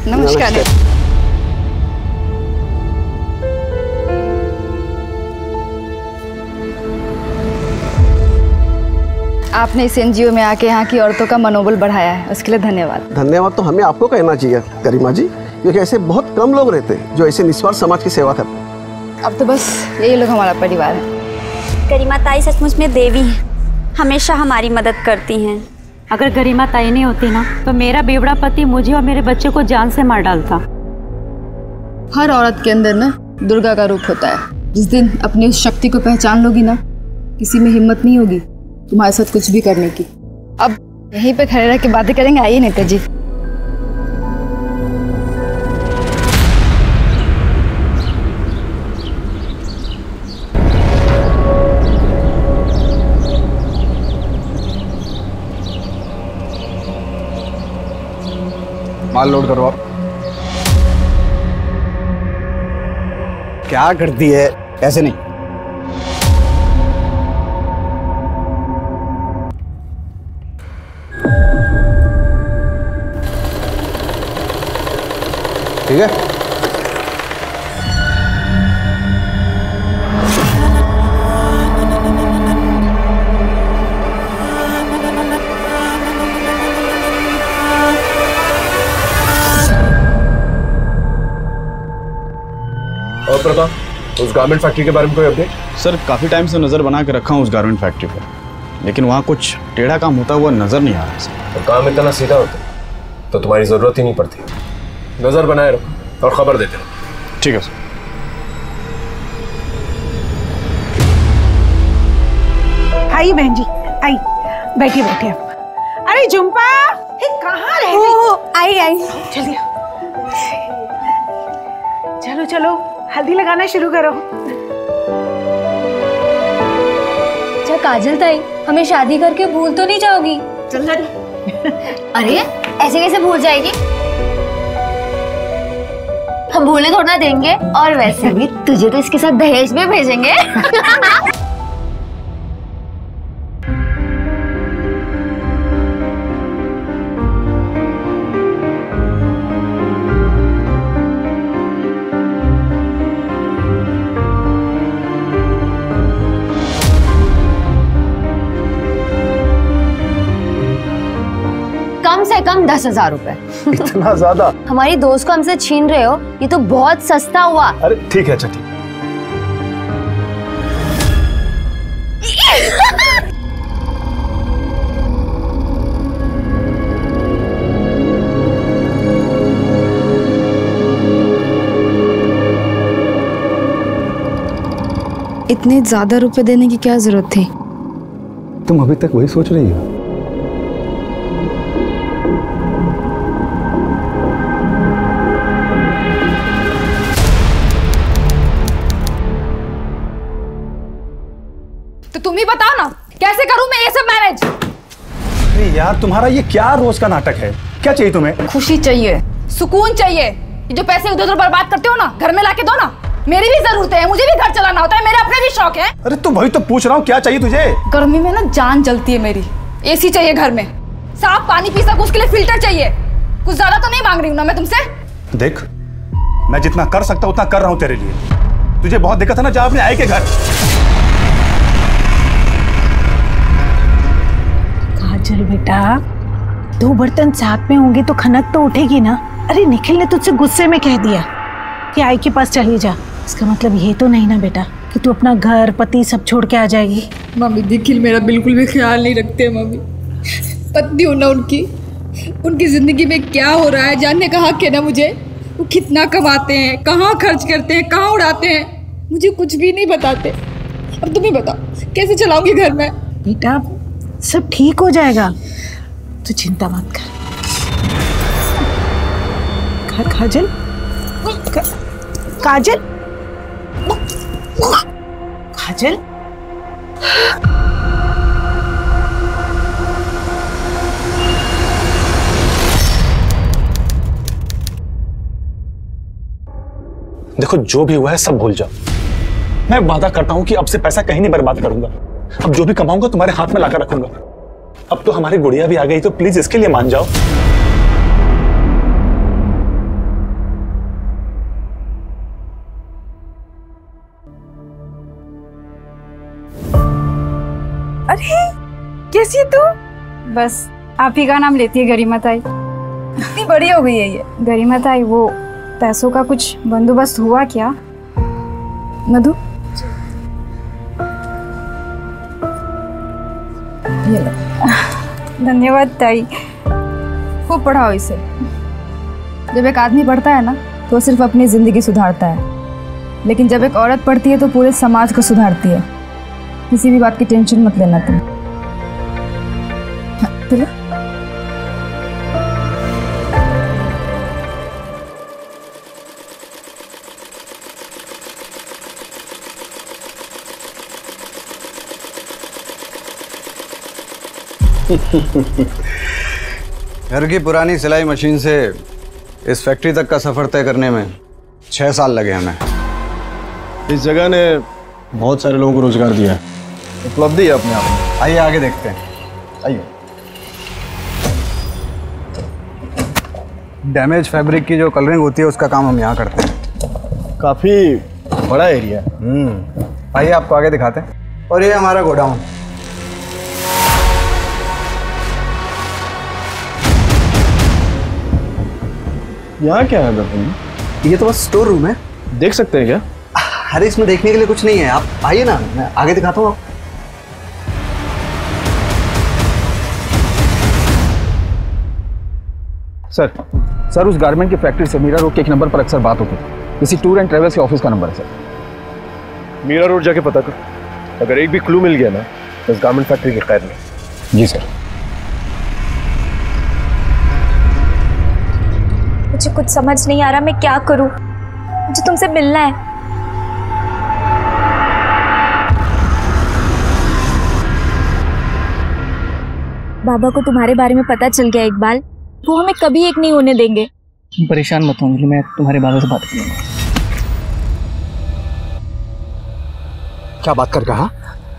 नमस्कार। आपने इस एनजीओ में आके यहाँ की औरतों का मनोबल बढ़ाया है, उसके लिए धन्यवाद। धन्यवाद तो हमें आपको कहना चाहिए गरिमा जी, क्योंकि ऐसे बहुत कम लोग रहते हैं जो ऐसे निस्वार्थ समाज की सेवा करते हैं। अब तो बस यही लोग हमारा परिवार है। गरिमा ताई सचमुच में देवी है, हमेशा हमारी मदद करती हैं। अगर गरिमा ताई नहीं होती ना तो मेरा बेवड़ा पति मुझे और मेरे बच्चे को जान से मार डालता। हर औरत के अंदर ना दुर्गा का रूप होता है। जिस दिन अपनी उस शक्ति को पहचान लोगी ना, किसी में हिम्मत नहीं होगी तुम्हारे साथ कुछ भी करने की। अब यहीं पे खड़े रह के बातें करेंगे, आइए नेता जी। माल लोड करो। क्या करती है? ऐसे नहीं। ठीक है। और प्रताप, उस गारमेंट फैक्ट्री के बारे में कोई अपडेट? सर काफी टाइम से नजर बना के रखा हूँ उस गारमेंट फैक्ट्री पर, लेकिन वहाँ कुछ टेढ़ा काम होता हुआ नजर नहीं आ रहा है सर। और काम इतना सीधा होता तो तुम्हारी जरूरत ही नहीं पड़ती। नजर बनाए रखो और खबर देते रहो। ठीक है सर। आई बहन जी, आई बैठिए बैठिए। अरे झुम्पा, कहाँ रह गई? आई चलिए, चलो चलो हल्दी लगाना शुरू करो। अच्छा काजल ताई, हमें शादी करके भूल तो नहीं जाओगी? चल अरे ऐसे कैसे भूल जाएगी? हम भूलने थोड़ा देंगे, और वैसे भी तुझे तो इसके साथ दहेज में भेजेंगे। कम से कम 10,000 रुपए। इतना ज्यादा? हमारी दोस्त को हमसे छीन रहे हो, ये तो बहुत सस्ता हुआ। अरे ठीक है, अच्छा ठीक। इतने ज्यादा रुपए देने की क्या जरूरत थी? तुम अभी तक वही सोच रही हो? तो तुम ही बताओ ना, कैसे करूं मैं ये सब मैनेज? अरे यार तुम्हारा ये क्या रोज का नाटक है? क्या चाहिए तुम्हें? खुशी चाहिए, सुकून चाहिए। ये जो पैसे उधर उधर बर्बाद करते हो ना, घर में लाके दो ना। मेरी भी जरूरतें हैं, मुझे भी घर चलाना होता है, मेरे अपने भी शौक है। अरे तो वही तो पूछ रहा हूँ, क्या चाहिए तुझे? गर्मी में ना जान जलती है मेरी। एसी चाहिए घर में, साफ पानी पी सकूं उसके लिए फिल्टर चाहिए। कुछ ज्यादा तो नहीं मांग रही हूँ ना मैं तुमसे। देख, मैं जितना कर सकता उतना कर रहा हूँ तेरे लिए। तुझे बहुत दिक्कत है ना, जा अपने आई के घर। काजल बेटा, 2 बर्तन साथ में होंगे तो खनक तो उठेगी ना। अरे निखिल ने तुझसे गुस्से में कह दिया कि आई के पास चली जा, इसका मतलब ये तो नहीं ना बेटा कि तू अपना घर पति सब छोड़ के आ जाएगी। मम्मी निखिल मेरा बिल्कुल भी ख्याल नहीं रखते मम्मी। पत्नी हो ना उनकी जिंदगी में क्या हो रहा है जानने का हक है ना मुझे। वो कितना कमाते हैं, कहाँ खर्च करते हैं, कहाँ उड़ाते हैं, मुझे कुछ भी नहीं बताते। अब तुम ही बताओ कैसे चलाऊंगी घर में? बेटा सब ठीक हो जाएगा, तू चिंता मत कर। काजल, काजल, काजल, देखो जो भी हुआ है सब भूल जाओ। मैं वादा करता हूं कि अब से पैसा कहीं नहीं बर्बाद करूंगा। अब जो भी कमाऊंगा तुम्हारे हाथ में लाकर रखूंगा। अब तो हमारी गुड़िया भी आ गई, तो प्लीज इसके लिए मान जाओ। अरे कैसी है तू? बस आप ही का नाम लेती है गरिमा ताई। इतनी बड़ी हो गई है ये। गरिमा ताई, वो पैसों का कुछ बंदोबस्त हुआ क्या? मधु, ये लो। धन्यवाद ताई। खूब पढ़ाओ इसे। जब एक आदमी पढ़ता है ना तो सिर्फ अपनी जिंदगी सुधारता है, लेकिन जब एक औरत पढ़ती है तो पूरे समाज को सुधारती है। किसी भी बात की टेंशन मत लेना तुम। चलो। घर की पुरानी सिलाई मशीन से इस फैक्ट्री तक का सफर तय करने में 6 साल लगे हमें। इस जगह ने बहुत सारे लोगों को रोजगार दिया है, उपलब्धि है अपने आप में। आइए आगे देखते हैं। आइए। डैमेज फैब्रिक की जो कलरिंग होती है उसका काम हम यहाँ करते हैं। काफी बड़ा एरिया है। आइए आपको आगे दिखाते हैं। और ये हमारा गोडाउन। यहाँ क्या है दर्पण? ये तो बस स्टोर रूम है। देख सकते हैं क्या? अरे इसमें देखने के लिए कुछ नहीं है, आप आइए ना, मैं आगे दिखाता हूँ। सर उस गारमेंट की फैक्ट्री से मीरा रोड के एक नंबर पर अक्सर बात होती है। किसी टूर एंड ट्रेवल्स के ऑफिस का नंबर है सर। मीरा रोड जाके पता कर, अगर एक भी क्लू मिल गया ना तो इस गारमेंट फैक्ट्री की खैर नहीं। जी सर। मुझे कुछ समझ नहीं आ रहा, मैं क्या करूं? मुझे तुमसे मिलना है। बाबा को तुम्हारे बारे में पता चल गया इकबाल, वो हमें कभी एक नहीं होने देंगे। परेशान मत हो अंजलि, मैं तुम्हारे बाबा से बात करूंगा। क्या बात कर कहा?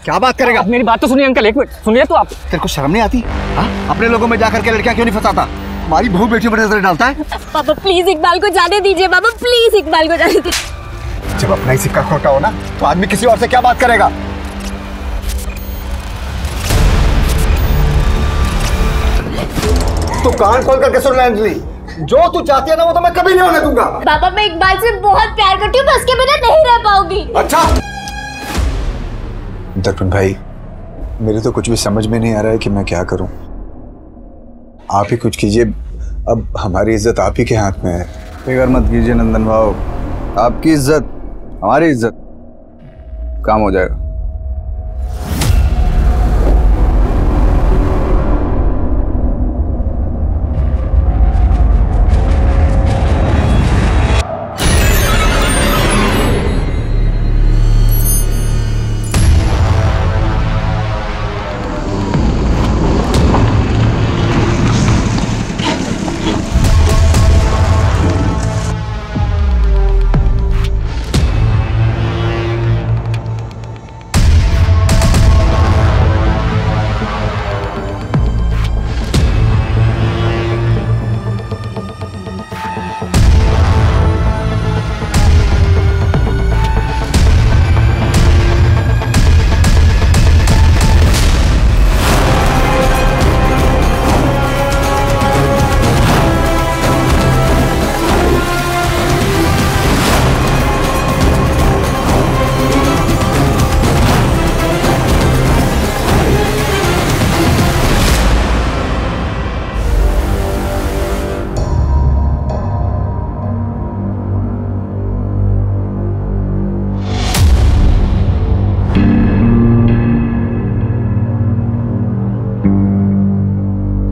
क्या बात करेगा? मेरी बात तो सुनिए अंकल, एक मिनट सुनिए तो आप। तेरे को शर्म नहीं आती? हाँ? अपने लोगों में जाकर के लड़कियां क्यों नहीं फंसाता? हमारी बहू बेटी पर नजर डालता है। पापा प्लीज इकबाल को जाने दीजिए, बाबा प्लीज इकबाल को जाने दीजिए। जब अपना ही सिक्का खोटा हो ना तो आदमी किसी और से क्या बात करेगा? तो कान खोल करके सुन ले अंजलि, जो तू चाहती है ना वो तो मैं कभी नहीं होने दूंगा। बाबा मैं इकबाल से बहुत प्यार करती हूँ, मैं उसके बिना नहीं रह पाऊंगी। अच्छा दर्पण भाई, मेरे तो कुछ भी समझ में नहीं आ रहा है कि मैं क्या करूं। आप ही कुछ कीजिए, अब हमारी इज्जत आप ही के हाथ में है। फिक्र मत कीजिए नंदन भाव, आपकी इज्जत हमारी इज्जत, काम हो जाएगा।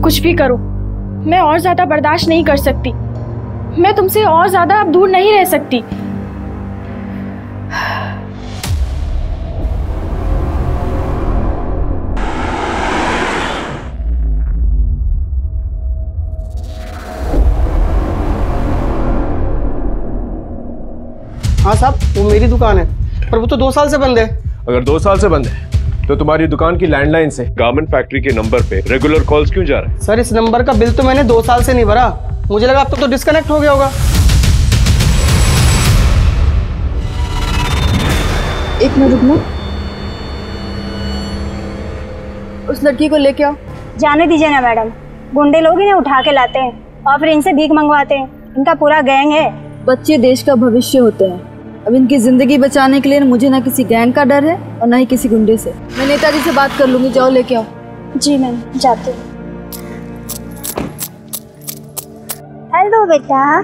कुछ भी करो, मैं और ज्यादा बर्दाश्त नहीं कर सकती। मैं तुमसे और ज्यादा अब दूर नहीं रह सकती। हाँ साहब, वो मेरी दुकान है, पर वो तो 2 साल से बंद है। अगर 2 साल से बंद है तो तुम्हारी दुकान की लैंडलाइन से गारमेंट फैक्ट्री के नंबर पे रेगुलर कॉल्स क्यों जा रहे हैं? सर इस नंबर का बिल तो मैंने 2 साल से नहीं भरा, मुझे लगा अब तक तो डिस्कनेक्ट हो गया होगा। एक मिनट रुकना। उस लड़की को लेके आओ। जाने दीजिए ना मैडम, गुंडे लोग इन्हें उठा के लाते हैं और फिर इनसे भीख मंगवाते हैं। इनका पूरा गैंग है। बच्चे देश का भविष्य होते हैं। अब इनकी जिंदगी बचाने के लिए मुझे ना किसी गैंग का डर है और ना ही किसी गुंडे से। मैं नेताजी से बात कर लूंगी, जाओ लेके आओ। जी मैम, जाते हैं। हेलो बेटा।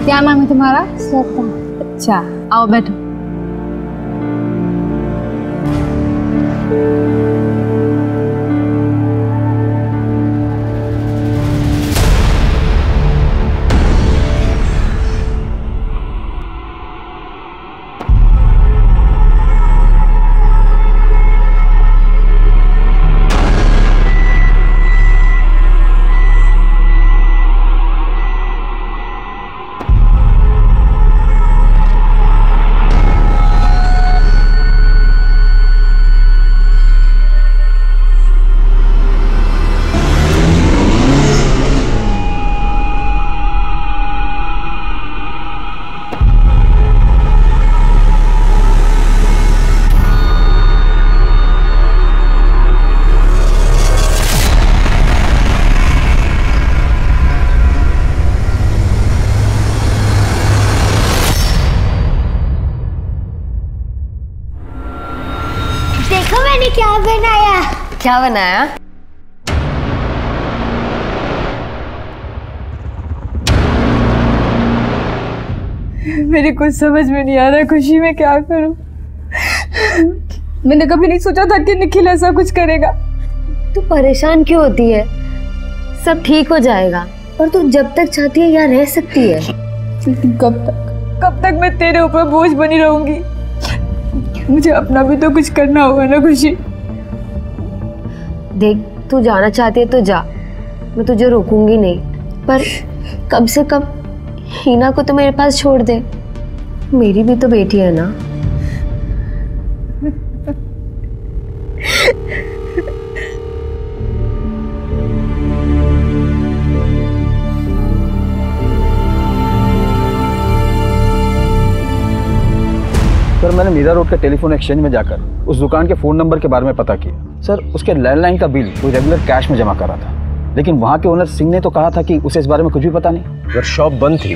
क्या नाम है तुम्हारा? श्रद्धा। अच्छा, आओ बैठो। क्या बनाया? मेरे कुछ समझ में नहीं आ रहा खुशी में क्या करूं। मैंने कभी नहीं सोचा था कि निखिल ऐसा कुछ करेगा। तू परेशान क्यों होती है? सब ठीक हो जाएगा और तू जब तक चाहती है यहाँ रह सकती है। कब तक मैं तेरे ऊपर बोझ बनी रहूंगी? मुझे अपना भी तो कुछ करना होगा ना खुशी। देख, तू जाना चाहती है तो जा, मैं तुझे रोकूंगी नहीं, पर कम से कम हीना को तो मेरे पास छोड़ दे। मेरी भी तो बेटी है ना। सर, मैंने मीरा रोड के टेलीफोन एक्सचेंज में जाकर उस दुकान के फ़ोन नंबर के बारे में पता किया। सर, उसके लैंडलाइन का बिल वो रेगुलर कैश में जमा कर रहा था, लेकिन वहाँ के ओनर सिंह ने तो कहा था कि उसे इस बारे में कुछ भी पता नहीं। अगर शॉप बंद थी,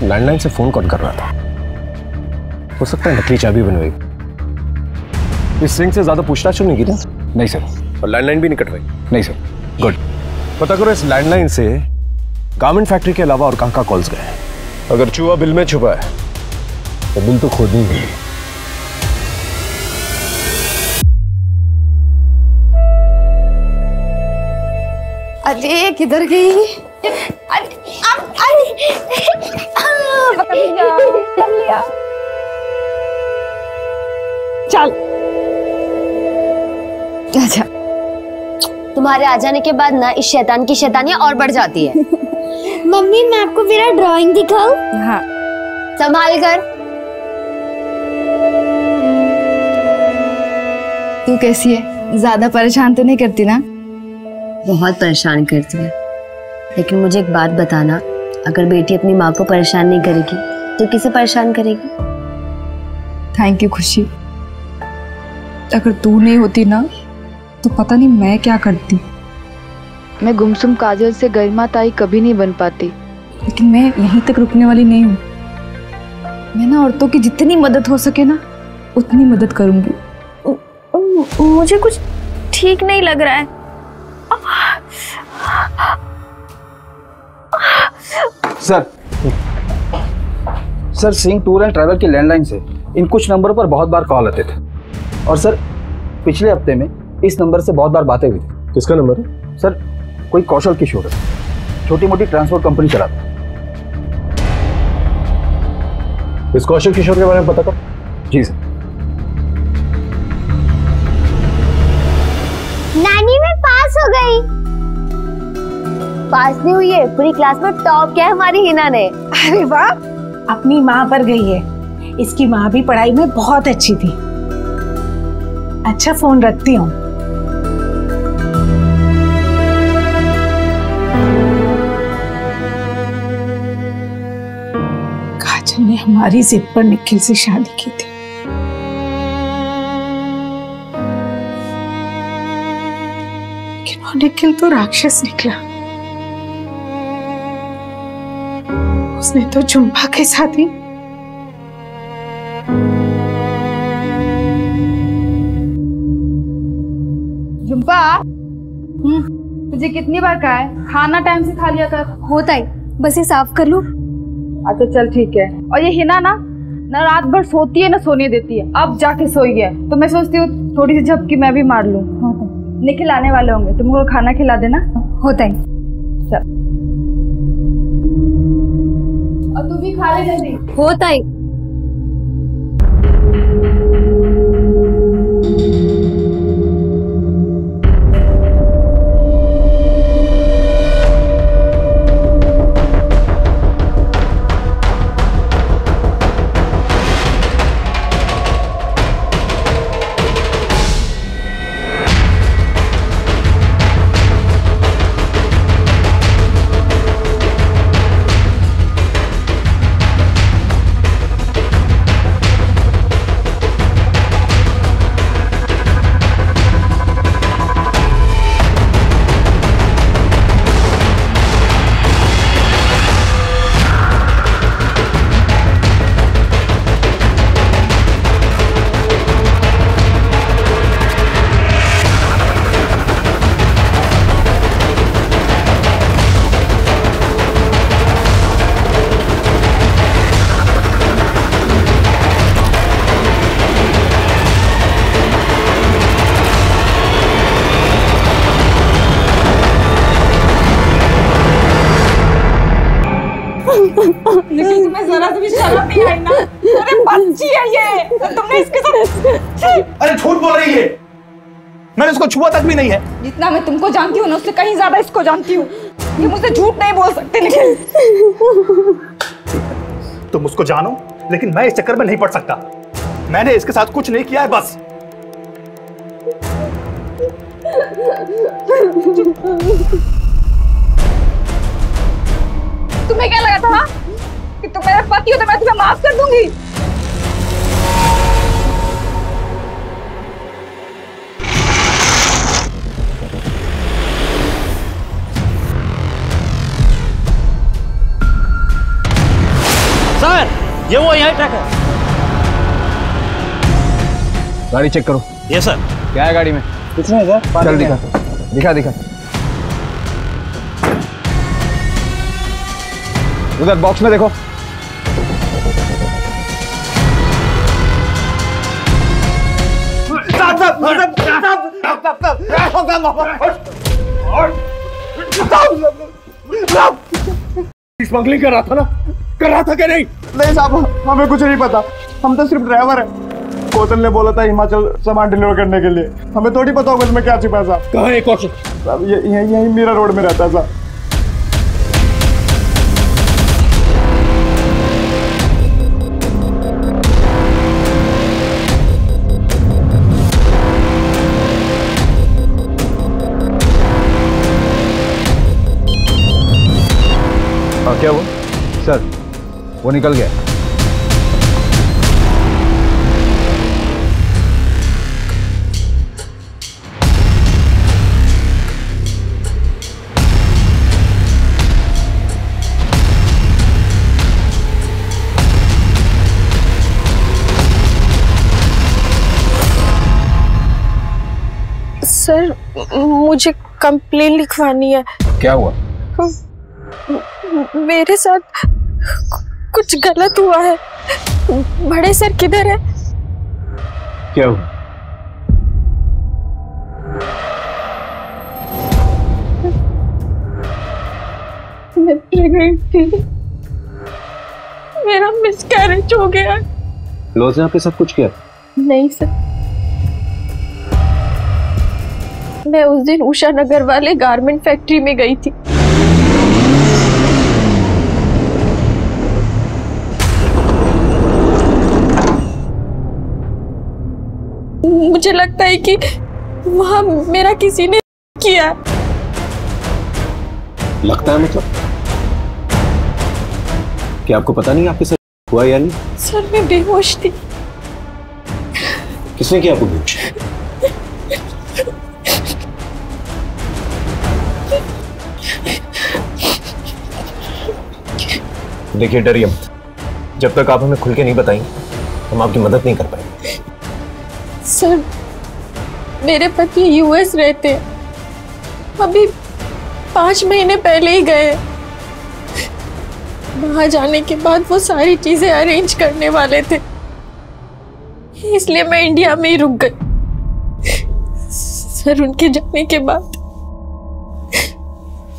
लैंडलाइन से फ़ोन कौन कर रहा था? हो सकता है नकली चाबी बनवाई। इस सिंह से ज़्यादा पूछताछ नहीं की ना? नहीं सर। और लैंडलाइन भी नहीं कटवाई? नहीं सर। गुड। पता करो इस लैंडलाइन से गारमेंट फैक्ट्री के अलावा और कहाँ कहाँ कॉल्स गए। अगर चूहा बिल में छुपा है तो बिल तो खुद ही है। अरे किधर गई? चल। अच्छा, तुम्हारे आ जाने के बाद ना इस शैतान की शैतानियां और बढ़ जाती है। मम्मी, मैं आपको मेरा ड्राइंग दिखाऊं? हाँ। संभाल कर। तू कैसी है? ज्यादा परेशान तो नहीं करती ना? बहुत परेशान करती है, लेकिन मुझे एक बात बताना, अगर बेटी अपनी माँ को परेशान नहीं करेगी तो किसे परेशान करेगी? थैंक यू खुशी। अगर तू नहीं होती ना तो पता नहीं मैं क्या करती। मैं गुमसुम काजल से गरिमा ताई कभी नहीं बन पाती, लेकिन मैं यहीं तक रुकने वाली नहीं हूँ। मैं ना औरतों की जितनी मदद हो सके ना उतनी मदद करूंगी। मुझे कुछ ठीक नहीं लग रहा है। Sir, Singh tour and travel की लैंडलाइन से इन कुछ नंबरों पर बहुत बार कॉल आते थे, और सर पिछले हफ्ते में इस नंबर से बहुत बार बातें हुई थी। किसका नंबर है? सर, कोई कौशल किशोर है, छोटी मोटी ट्रांसपोर्ट कंपनी चलाता है। इस कौशल किशोर के बारे में पता कर। जी सर। नानी, मैं पास हो गई। पास नहीं हुई है, पूरी क्लास में टॉप किया है हमारी हिना ने। अरे वाह, अपनी माँ पर गई है। इसकी माँ भी पढ़ाई में बहुत अच्छी थी। अच्छा, फोन रखती हूँ। हमारी जिद पर निखिल से शादी की थी। लेकिन वो निखिल तो राक्षस निकला। उसने तो झुम्पा के साथ ही झुम्पा, तुझे कितनी बार कहा है खाना टाइम से खा लिया कर। होता है, बस ये साफ कर लूं। अच्छा चल ठीक है। और ये हिना ना रात भर सोती है ना सोने देती है, अब जाके सोई है तो मैं सोचती हूँ थोड़ी सी झपकी मैं भी मार लूँ। निखिल आने वाले होंगे, तुमको खाना खिला देना। होता है। चल और तू भी खा ले जल्दी। होता है। लेकिन तुम्हें जरा सी भी शर्म नहीं आई ना? अरे बच्ची है ये, तुमने इसके साथ। अरे झूठ बोल रही है, मैंने उसको छुआ तक भी नहीं है। जितना मैं तुमको जानती हूँ ना उससे कहीं ज्यादा इसको जानती हूँ। ये मुझसे झूठ नहीं बोल सकते। लेकिन तुम उसको जानो, लेकिन मैं इस चक्कर में नहीं पड़ सकता। मैंने इसके साथ कुछ नहीं किया है, बस। तुम्हें क्या लगा था कि तुम मेरे पति हो तो मैं तुम्हें माफ कर दूंगी? सर, ये वो यही ट्रक है। गाड़ी चेक करो। ये सर। क्या है गाड़ी में? कुछ नहीं सर। चल दिखा दिखा दिखा। उधर बॉक्स में देखो। स्मगलिंग कर रहा था ना? कर रहा था कि नहीं? नहीं साहब, हमें कुछ नहीं पता। हम तो सिर्फ ड्राइवर है। कौशल ने बोला था हिमाचल सामान डिलीवर करने के लिए, हमें थोड़ी पता होगा इसमें क्या छिपा है साहब। कहाँ है कौशल? साहब यही मीरा रोड में रहता है साहब। क्या वो? सर, वो निकल गया। सर, मुझे कंप्लेन लिखवानी है। क्या हुआ? मेरे साथ कुछ गलत हुआ है। बड़े सर किधर है? क्या हुआ? मैं प्रेग्नेंट थी, मेरा मिसकैरेज हो गया। लॉज ने आपके साथ कुछ किया? नहीं सर, मैं उस दिन उषा नगर वाले गारमेंट फैक्ट्री में गई थी। मुझे लगता है कि वहां मेरा किसी ने किया। लगता है मतलब? क्या आपको पता नहीं आपके साथ हुआ यानी? सर मैं बेहोश थी। किसने किया आपको बेहोश? देखिए डरिए मत, जब तक आप हमें खुल के नहीं बताएंगे हम आपकी मदद नहीं कर पाएंगे। सर मेरे पति यूएस रहते हैं, अभी 5 महीने पहले ही गए। वहां जाने के बाद वो सारी चीजें अरेंज करने वाले थे, इसलिए मैं इंडिया में ही रुक गई। सर उनके जाने के बाद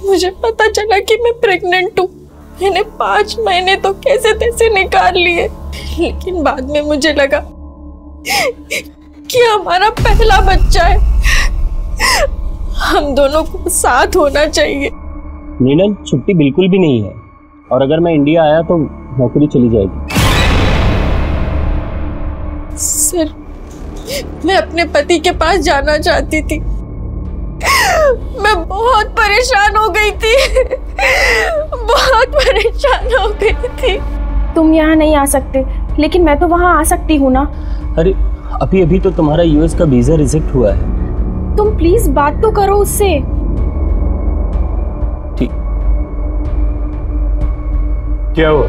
मुझे पता चला कि मैं प्रेग्नेंट हूँ। मैंने 5 महीने तो कैसे तैसे निकाल लिए, लेकिन बाद में मुझे लगा कि हमारा पहला बच्चा है, हम दोनों को साथ होना चाहिए। नीलम छुट्टी बिल्कुल भी नहीं है, और अगर मैं इंडिया आया तो नौकरी चली जाएगी। सर मैं अपने पति के पास जाना चाहती थी, मैं बहुत परेशान हो गई थी, बहुत परेशान हो गई थी। तुम यहाँ नहीं आ सकते, लेकिन मैं तो वहाँ आ सकती हूँ ना। अरे अभी अभी तो तुम्हारा यूएस का वीजा रिजेक्ट हुआ है। तुम प्लीज बात तो करो उससे। ठीक। क्या हुआ?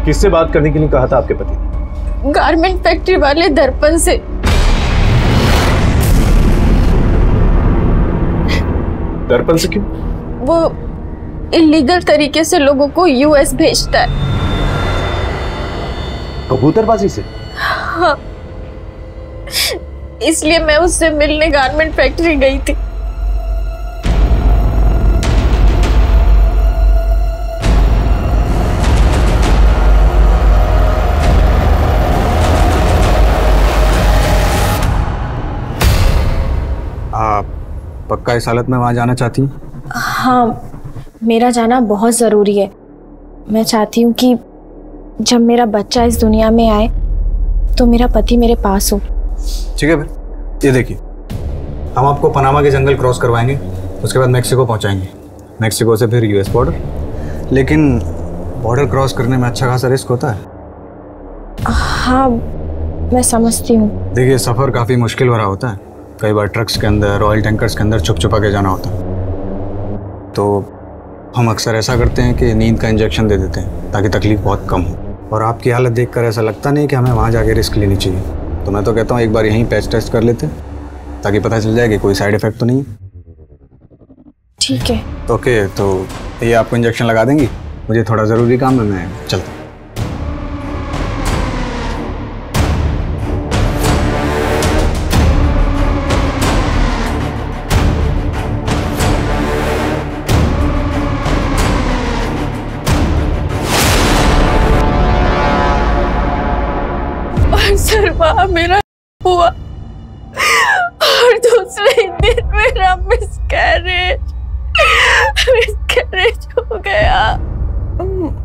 किससे बात करने के लिए कहा था आपके पति? गारमेंट फैक्ट्री वाले दर्पण से। दर्पण से क्यों? वो इलीगल तरीके से लोगों को यूएस भेजता है। कबूतरबाजी से? हाँ, इसलिए मैं उससे मिलने गारमेंट फैक्ट्री गई थी। आप पक्का इस हालत में वहां जाना चाहती हैं? हाँ, मेरा जाना बहुत ज़रूरी है। मैं चाहती हूँ कि जब मेरा बच्चा इस दुनिया में आए तो मेरा पति मेरे पास हो। ठीक है फिर, ये देखिए, हम आपको पनामा के जंगल क्रॉस करवाएंगे, उसके बाद मैक्सिको पहुंचाएंगे, मैक्सिको से फिर यूएस बॉर्डर। लेकिन बॉर्डर क्रॉस करने में अच्छा खासा रिस्क होता है। हाँ मैं समझती हूँ। देखिए सफ़र काफ़ी मुश्किल भरा होता है, कई बार ट्रक्स के अंदर, ऑयल टैंकर्स के अंदर छुप छुपा के जाना होता है। तो हम अक्सर ऐसा करते हैं कि नींद का इंजेक्शन दे देते हैं ताकि तकलीफ बहुत कम हो। और आपकी हालत देखकर ऐसा लगता नहीं कि हमें वहाँ जाके रिस्क लेनी चाहिए, तो मैं तो कहता हूँ एक बार यहीं पैच टेस्ट कर लेते हैं ताकि पता चल जाए कि कोई साइड इफेक्ट तो नहीं है। ठीक है। ओके, तो ये आपको इंजेक्शन लगा देंगी? मुझे थोड़ा ज़रूरी काम है, मैं चलता हूँ। सर वहाँ मेरा हुआ और दूसरे दिन मेरा मिसकैरेज हो गया।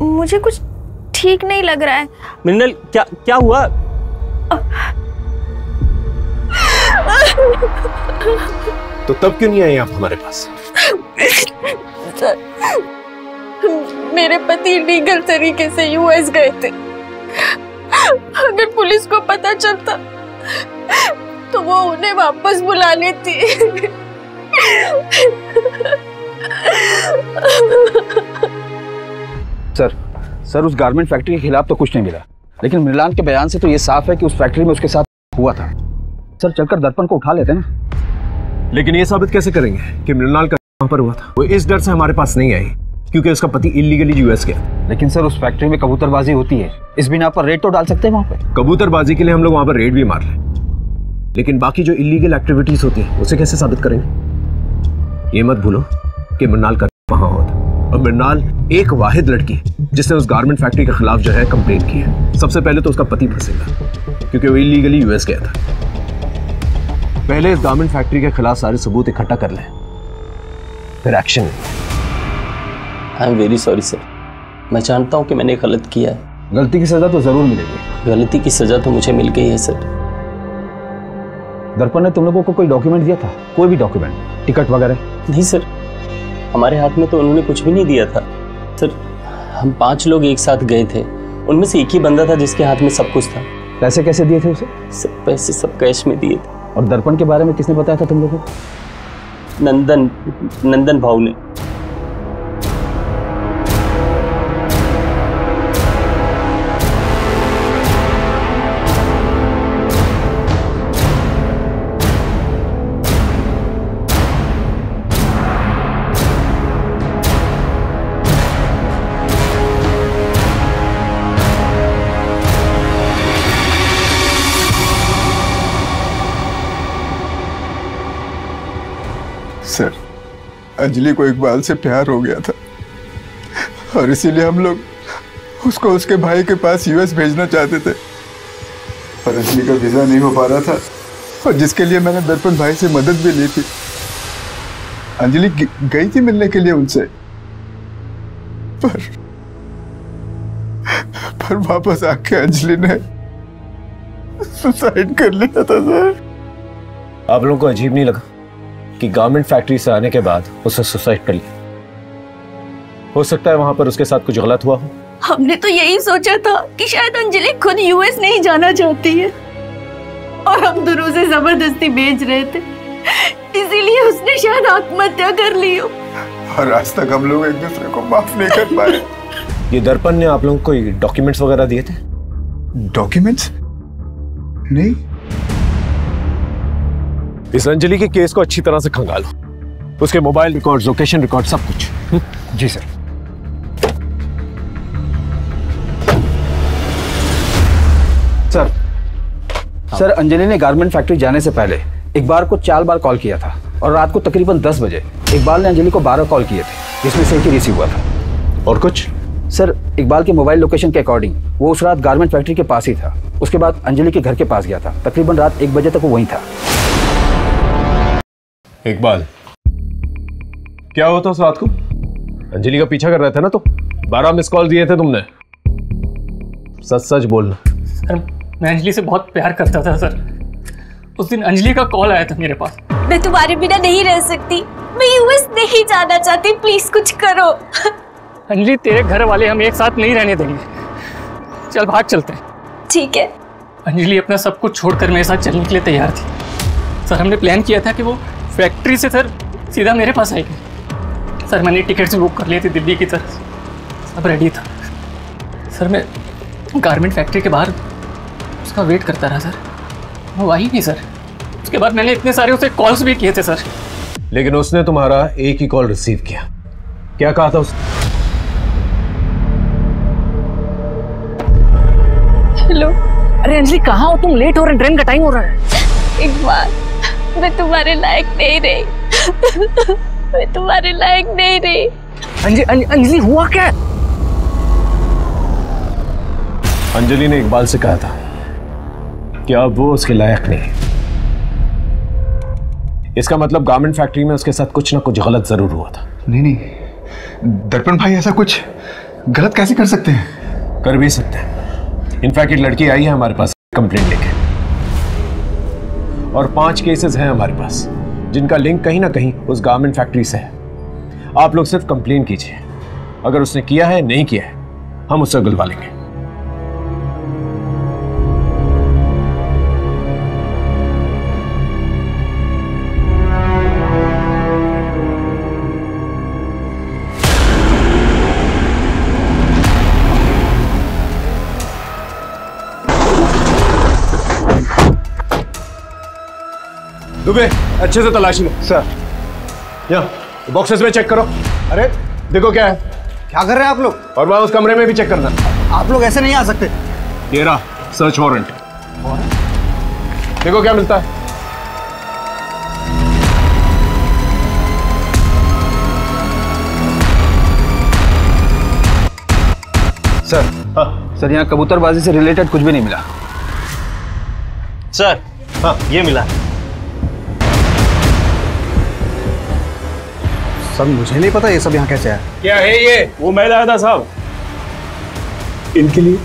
मुझे कुछ ठीक नहीं लग रहा है। मृणाल क्या क्या हुआ? तो तब क्यों नहीं आए आप हमारे पास? मेरे पति लीगल तरीके से यूएस गए थे। अगर पुलिस को पता चलता तो वो उन्हें वापस बुला लेती। सर उस गारमेंट फैक्ट्री के खिलाफ तो कुछ नहीं मिला, लेकिन मृणाल के बयान से तो ये साफ है कि उस फैक्ट्री में उसके साथ हुआ था। सर चलकर दर्पण को उठा लेते ना। लेकिन ये साबित कैसे करेंगे कि मृणाल का वहां पर हुआ था? वो इस डर से हमारे पास नहीं आई क्योंकि उसका पति इलीगली यूएस गया। लेकिन सर उस फैक्ट्री में कबूतरबाजी होती है, इस बिना पर रेड तो डाल सकते हैं वहां पे। कबूतरबाजी के लिए हम लोग वहां पर रेड भी मार लें, लेकिन बाकी जो इलीगल एक्टिविटीज होती है उसे कैसे साबित करेंगे? ये मत भूलो कि मृणाल का वहां हुआ था, और मृणाल एक वाहिद लड़की है जिसने उस गारमेंट फैक्ट्री के खिलाफ जो है कंप्लेंट की है। सबसे पहले तो उसका पति फंसेगा क्योंकि वो इलीगली यूएस गया था। पहले इस गारमेंट फैक्ट्री के खिलाफ सारे सबूत इकट्ठा कर लें, फिर action. I am very sorry sir, मैं जानता हूँ कि मैंने गलत किया है। गलती की सजा तो जरूर मिलेगी। गलती की सजा तो मुझे मिल गई है सर। दर्पण ने तुम लोगों को कोई डॉक्यूमेंट दिया था? कोई भी डॉक्यूमेंट, टिकट वगैरह? नहीं सर, हमारे हाथ में तो उन्होंने कुछ भी नहीं दिया था सर। हम 5 लोग एक साथ गए थे उनमें से एक ही बंदा था जिसके हाथ में सब कुछ था। पैसे कैसे दिए थे उसे? सब पैसे सब कैश में दिए थे। और दर्पण के बारे में किसने बताया था तुम लोगों को? नंदन भाऊ ने। सर, अंजलि को इकबाल से प्यार हो गया था और इसीलिए हम लोग उसको उसके भाई के पास यूएस भेजना चाहते थे, पर अंजलि का वीजा नहीं हो पा रहा था और जिसके लिए मैंने दर्पण भाई से मदद भी ली थी। अंजलि गई थी मिलने के लिए उनसे, पर वापस आके अंजलि ने सुसाइड कर लिया था सर। आप लोगों को अजीब नहीं लगा कि गारमेंट फैक्ट्री से आने के बाद उसने सुसाइड कर लिया? हो सकता है वहां पर उसके साथ कुछ गलत हुआ हो। हमने तो यही सोचा था कि शायद अंजलि खुद यूएस नहीं जाना चाहती है और हम दोनों उसे जबरदस्ती भेज रहे थे, इसीलिए उसने शायद आत्महत्या कर ली हो। और आज तक हम लोग एक दूसरे को माफ नहीं कर पाए। ये दर्पण ने आप लोगों को डॉक्यूमेंट्स वगैरह दिए थे? डॉक्यूमेंट्स? नहीं। इस अंजलि के केस को अच्छी तरह से खंगालो, उसके मोबाइल रिकॉर्ड, लोकेशन रिकॉर्ड, सब कुछ। जी सर। सर, अंजलि ने गारमेंट फैक्ट्री जाने से पहले इकबाल को 4 बार कॉल किया था और रात को तकरीबन 10 बजे इकबाल ने अंजलि को 12 कॉल किए थे, जिसमें से एक ही रिसीव हुआ था। और कुछ? सर, इकबाल के मोबाइल लोकेशन के अकॉर्डिंग वो उस रात गारमेंट फैक्ट्री के पास ही था। उसके बाद अंजलि के घर के पास गया था, तकरीबन रात 1 बजे तक वो वहीं था। इकबाल, क्या हुआ था उस रात को? अंजलि का पीछा कर रहे थे ना तो 12 मिस कॉल दिए थे तुमने। सच सच बोलना। सर, मैं अंजलि से बहुत प्यार करता था सर। उस दिन अंजलि का कॉल आया था मेरे पास। मैं तुम्हारे बिना नहीं रह सकती, मैं यूएस नहीं जाना चाहती, प्लीज कुछ करो। अंजलि, तेरे घर वाले हम एक साथ नहीं रहने देंगे, चल भाग चलते हैं। ठीक है। अंजलि अपना सब कुछ छोड़कर मेरे साथ चलने के लिए तैयार थी। सर, हमने प्लान किया था कि वो फैक्ट्री से सर सीधा मेरे पास आएगी। सर, मैंने टिकट्स बुक कर लिए थे दिल्ली की तरफ, सब रेडी था। सर, मैं गारमेंट फैक्ट्री के बाहर उसका वेट करता रहा सर, वो आई नहीं सर। उसके बाद मैंने इतने सारे उसे कॉल्स भी किए थे सर। लेकिन उसने तुम्हारा एक ही कॉल रिसीव किया। क्या कहा था उसने? हेलो। अरे अंजलि, कहाँ हो तुम? लेट हो रहे, ट्रेन का टाइम हो रहा है। इकबाल, मैं तुम्हारे लायक नहीं रही। मैं तुम्हारे लायक नहीं रही। अंजलि, हुआ क्या? अंजलि ने इकबाल से कहा था कि अब वो उसके लायक नहीं। इसका मतलब गारमेंट फैक्ट्री में उसके साथ कुछ ना कुछ गलत जरूर हुआ था। नहीं, दर्पण भाई ऐसा कुछ गलत कैसे कर सकते हैं? कर भी सकते हैं। इनफैक्ट एक लड़की आई है हमारे पास कंप्लेंट लेके, और 5 केसेस हैं हमारे पास जिनका लिंक कहीं ना कहीं उस गारमेंट फैक्ट्री से है। आप लोग सिर्फ कंप्लेन कीजिए, अगर उसने किया है नहीं किया है हम उससे गुलवा लेंगे। दुबे, अच्छे से तलाशी लो। सर। यहाँ बॉक्सेस में चेक करो। अरे देखो क्या है। क्या कर रहे हैं आप लोग? और वहां उस कमरे में भी चेक करना। आप लोग ऐसे नहीं आ सकते। ये रहा सर्च वारंट। देखो क्या मिलता है। सर। हाँ सर, यहाँ कबूतरबाजी से रिलेटेड कुछ भी नहीं मिला। सर, हाँ ये मिला। सर, मुझे नहीं पता ये सब यहाँ कैसे है। क्या है ये? वो मैं लाया था साहब, इनके लिए।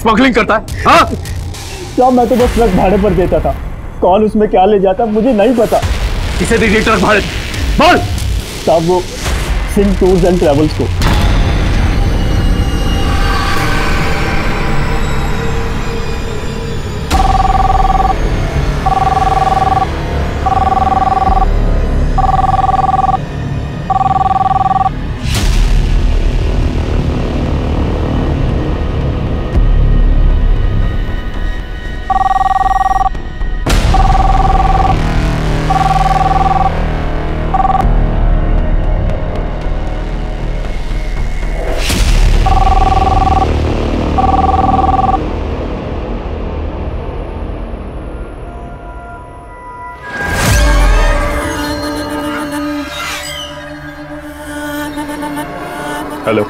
स्मगलिंग करता है? हाँ साहब मैं तो बस ट्रक भाड़े पर देता था, कौन उसमें क्या ले जाता मुझे नहीं पता। किसे दीजिए ट्रक भाड़े? बोल। साहब वो सिंह टूर्स एंड ट्रेवल्स को। हेलो।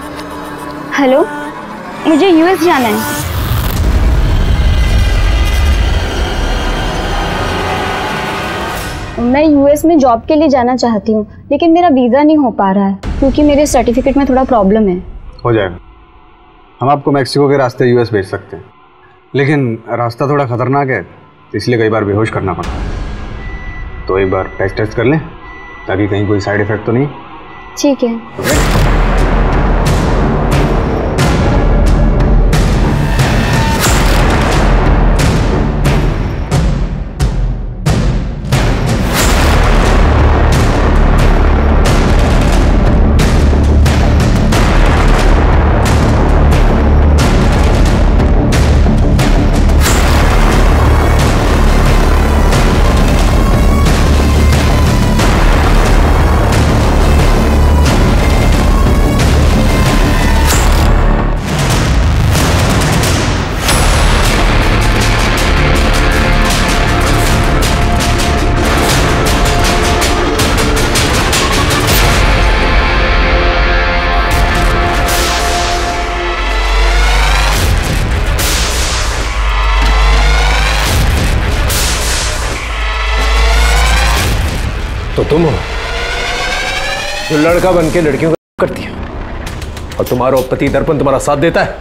हेलो, मुझे यूएस जाना है। मैं यूएस में जॉब के लिए जाना चाहती हूँ, लेकिन मेरा वीज़ा नहीं हो पा रहा है क्योंकि मेरे सर्टिफिकेट में थोड़ा प्रॉब्लम है। हो जाएगा, हम आपको मैक्सिको के रास्ते यूएस भेज सकते हैं, लेकिन रास्ता थोड़ा खतरनाक है इसलिए कई बार बेहोश करना पड़ता है। तो एक बार टेस्ट कर लें ताकि कहीं कोई साइड इफेक्ट तो नहीं। ठीक है। तो तुम हो जो लड़का बन के लड़कियों को करती है और तुम्हारा पति दर्पण तुम्हारा साथ देता है।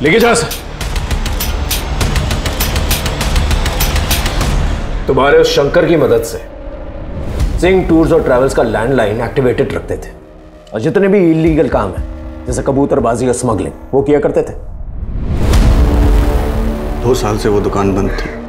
लेके जा सर। तुम्हारे उस शंकर की मदद से सिंह टूर्स और ट्रैवल्स का लैंडलाइन एक्टिवेटेड रखते थे और जितने भी इलीगल काम है जैसे कबूतरबाजी और स्मगलिंग वो किया करते थे। 2 साल से वो दुकान बंद थी।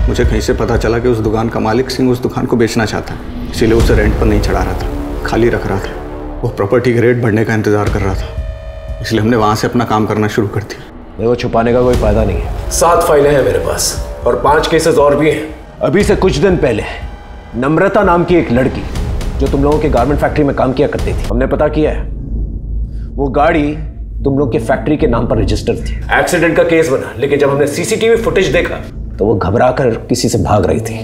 मुझे कहीं से पता चला कि उस दुकान का मालिक सिंह उस दुकान को बेचना चाहता है, इसीलिए उसे रेंट पर नहीं चढ़ा रहा था, खाली रख रहा था। वो प्रॉपर्टी के रेट बढ़ने का इंतजार कर रहा था, इसलिए हमने वहां से अपना काम करना शुरू कर दिया। देखो छुपाने का कोई फायदा नहीं है। 7 फाइलें हैं मेरे पास और 5 केसेस और भी हैं। अभी से कुछ दिन पहले नम्रता नाम की एक लड़की जो तुम लोगों के गारमेंट फैक्ट्री में काम किया करती थी, हमने पता किया है वो गाड़ी तुम लोग के फैक्ट्री के नाम पर रजिस्टर थी। एक्सीडेंट का केस बना, लेकिन जब हमने सीसीटीवी फुटेज देखा तो वो घबरा कर किसी से भाग रही थी।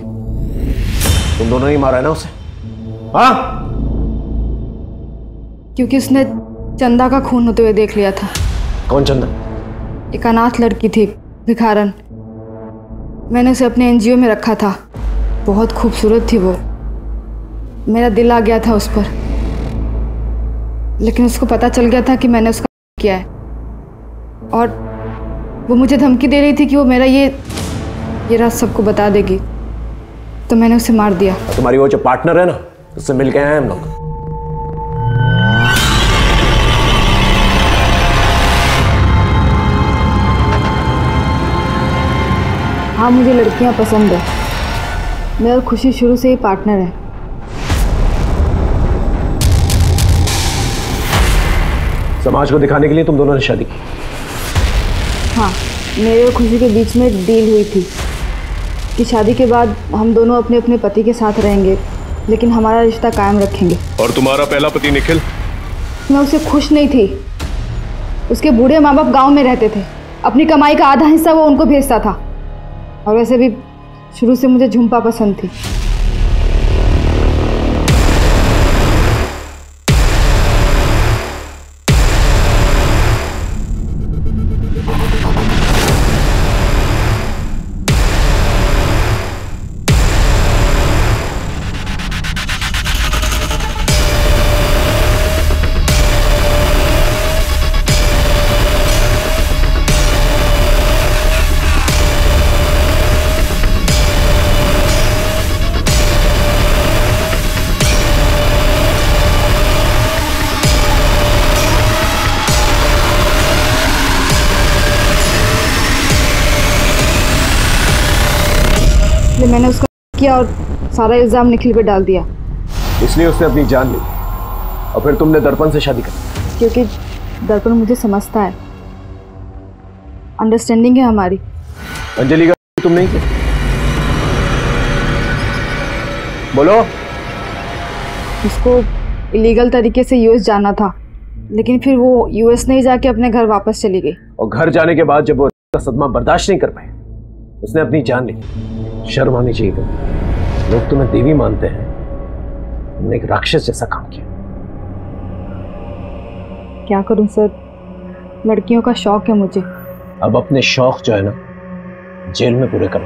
तुम दोनों ही मारा है ना उसे? हाँ, क्योंकि उसने चंदा का खून होते हुए देख लिया था। कौन चंदा? एक अनाथ लड़की थी, भिखारन। मैंने उसे अपने एनजीओ में रखा था, बहुत खूबसूरत थी वो। मेरा दिल आ गया था उस पर, लेकिन उसको पता चल गया था कि मैंने उसका किया है और वो मुझे धमकी दे रही थी कि वो मेरा ये राज सबको बता देगी, तो मैंने उसे मार दिया। तुम्हारी वो जो पार्टनर है ना, उससे मिल के आए हम लोग। हाँ, मुझे लड़कियां पसंद है। मैं और खुशी शुरू से ही पार्टनर है। समाज को दिखाने के लिए तुम दोनों ने शादी की? हाँ, मेरे और खुशी के बीच में एक डील हुई थी कि शादी के बाद हम दोनों अपने अपने पति के साथ रहेंगे, लेकिन हमारा रिश्ता कायम रखेंगे। और तुम्हारा पहला पति निखिल? मैं उससे खुश नहीं थी। उसके बूढ़े माँ बाप गाँव में रहते थे, अपनी कमाई का आधा हिस्सा वो उनको भेजता था। और वैसे भी शुरू से मुझे झुम्पा पसंद थी। मैंने उसका किया और सारा इल्ज़ाम निखिल पे डाल दिया। इसलिए उसने अपनी जान ली और फिर तुमने दर्पण से शादी कर, क्योंकि दर्पण मुझे समझता है, अंडरस्टैंडिंग है हमारी। अंजलि का तुम नहीं थे? बोलो। उसको इलीगल तरीके से यूएस जाना था, लेकिन फिर वो यूएस नहीं जाके अपने घर वापस चली गई। और घर जाने के बाद जब वो सदमा बर्दाश्त नहीं कर पाए, उसने अपनी जान ली। शर्म आनी चाहिए तुम। लोग तुम्हें देवी मानते हैं, तुमने एक राक्षस जैसा काम किया। क्या करूं सर, लड़कियों का शौक है मुझे। अब अपने शौक जो है ना, जेल में पूरे करो।